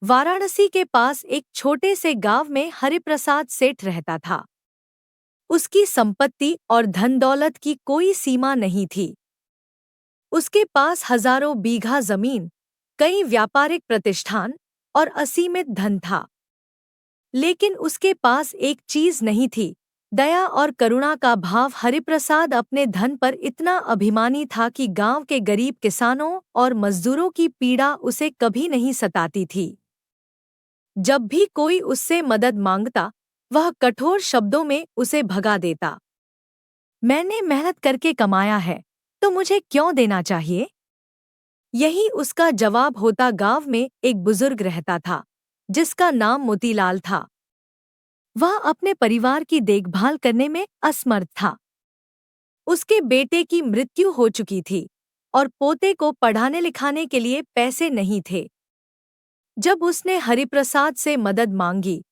वाराणसी के पास एक छोटे से गांव में हरिप्रसाद सेठ रहता था। उसकी संपत्ति और धन दौलत की कोई सीमा नहीं थी। उसके पास हजारों बीघा जमीन, कई व्यापारिक प्रतिष्ठान और असीमित धन था। लेकिन उसके पास एक चीज नहीं थी, दया और करुणा का भाव। हरिप्रसाद अपने धन पर इतना अभिमानी था कि गांव के गरीब किसानों और मजदूरों की पीड़ा उसे कभी नहीं सताती थी। जब भी कोई उससे मदद मांगता, वह कठोर शब्दों में उसे भगा देता। मैंने मेहनत करके कमाया है, तो मुझे क्यों देना चाहिए? यही उसका जवाब होता। गांव में एक बुजुर्ग रहता था, जिसका नाम मोतीलाल था। वह अपने परिवार की देखभाल करने में असमर्थ था। उसके बेटे की मृत्यु हो चुकी थी और पोते को पढ़ाने लिखाने के लिए पैसे नहीं थे। जब उसने हरिप्रसाद से मदद मांगी,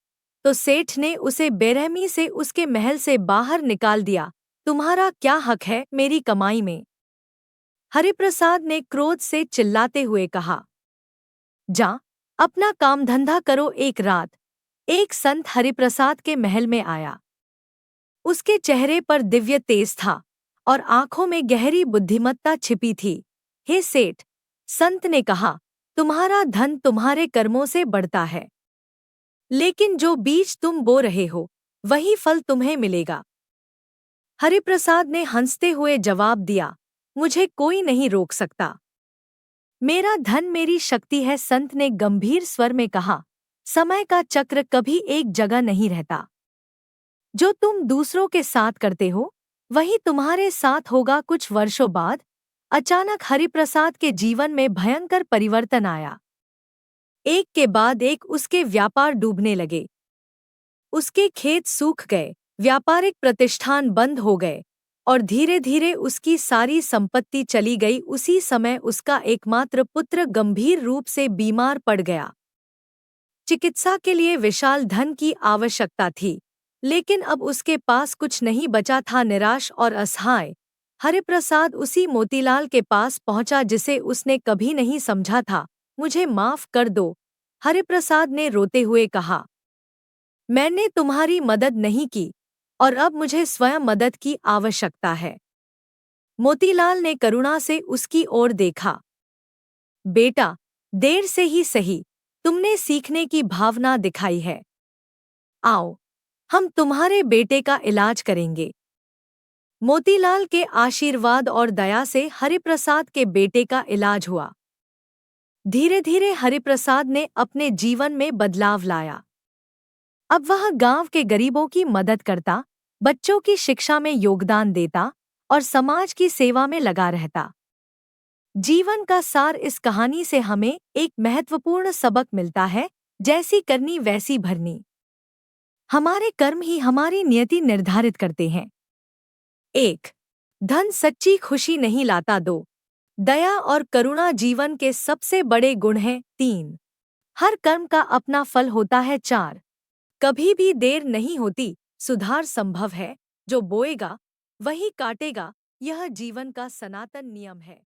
तो सेठ ने उसे बेरहमी से उसके महल से बाहर निकाल दिया। तुम्हारा क्या हक है मेरी कमाई में? हरिप्रसाद ने क्रोध से चिल्लाते हुए कहा। जा, अपना काम धंधा करो। एक रात एक संत हरिप्रसाद के महल में आया। उसके चेहरे पर दिव्य तेज था और आंखों में गहरी बुद्धिमत्ता छिपी थी। हे सेठ, संत ने कहा, तुम्हारा धन तुम्हारे कर्मों से बढ़ता है, लेकिन जो बीज तुम बो रहे हो, वही फल तुम्हें मिलेगा। हरिप्रसाद ने हंसते हुए जवाब दिया, मुझे कोई नहीं रोक सकता। मेरा धन मेरी शक्ति है। संत ने गंभीर स्वर में कहा, समय का चक्र कभी एक जगह नहीं रहता। जो तुम दूसरों के साथ करते हो, वही तुम्हारे साथ होगा। कुछ वर्षों बाद अचानक हरिप्रसाद के जीवन में भयंकर परिवर्तन आया। एक के बाद एक उसके व्यापार डूबने लगे। उसके खेत सूख गए, व्यापारिक प्रतिष्ठान बंद हो गए और धीरे धीरे उसकी सारी संपत्ति चली गई। उसी समय उसका एकमात्र पुत्र गंभीर रूप से बीमार पड़ गया। चिकित्सा के लिए विशाल धन की आवश्यकता थी, लेकिन अब उसके पास कुछ नहीं बचा था। निराश और असहाय हरिप्रसाद उसी मोतीलाल के पास पहुंचा जिसे उसने कभी नहीं समझा था। मुझे माफ कर दो, हरिप्रसाद ने रोते हुए कहा। मैंने तुम्हारी मदद नहीं की और अब मुझे स्वयं मदद की आवश्यकता है। मोतीलाल ने करुणा से उसकी ओर देखा। बेटा, देर से ही सही, तुमने सीखने की भावना दिखाई है। आओ, हम तुम्हारे बेटे का इलाज करेंगे। मोतीलाल के आशीर्वाद और दया से हरिप्रसाद के बेटे का इलाज हुआ। धीरे धीरे हरिप्रसाद ने अपने जीवन में बदलाव लाया। अब वह गांव के गरीबों की मदद करता, बच्चों की शिक्षा में योगदान देता और समाज की सेवा में लगा रहता। जीवन का सार इस कहानी से हमें एक महत्वपूर्ण सबक मिलता है, जैसी करनी वैसी भरनी। हमारे कर्म ही हमारी नियति निर्धारित करते हैं। 1. धन सच्ची खुशी नहीं लाता। 2. दया और करुणा जीवन के सबसे बड़े गुण हैं। 3. हर कर्म का अपना फल होता है। 4. कभी भी देर नहीं होती, सुधार संभव है। जो बोएगा वही काटेगा, यह जीवन का सनातन नियम है।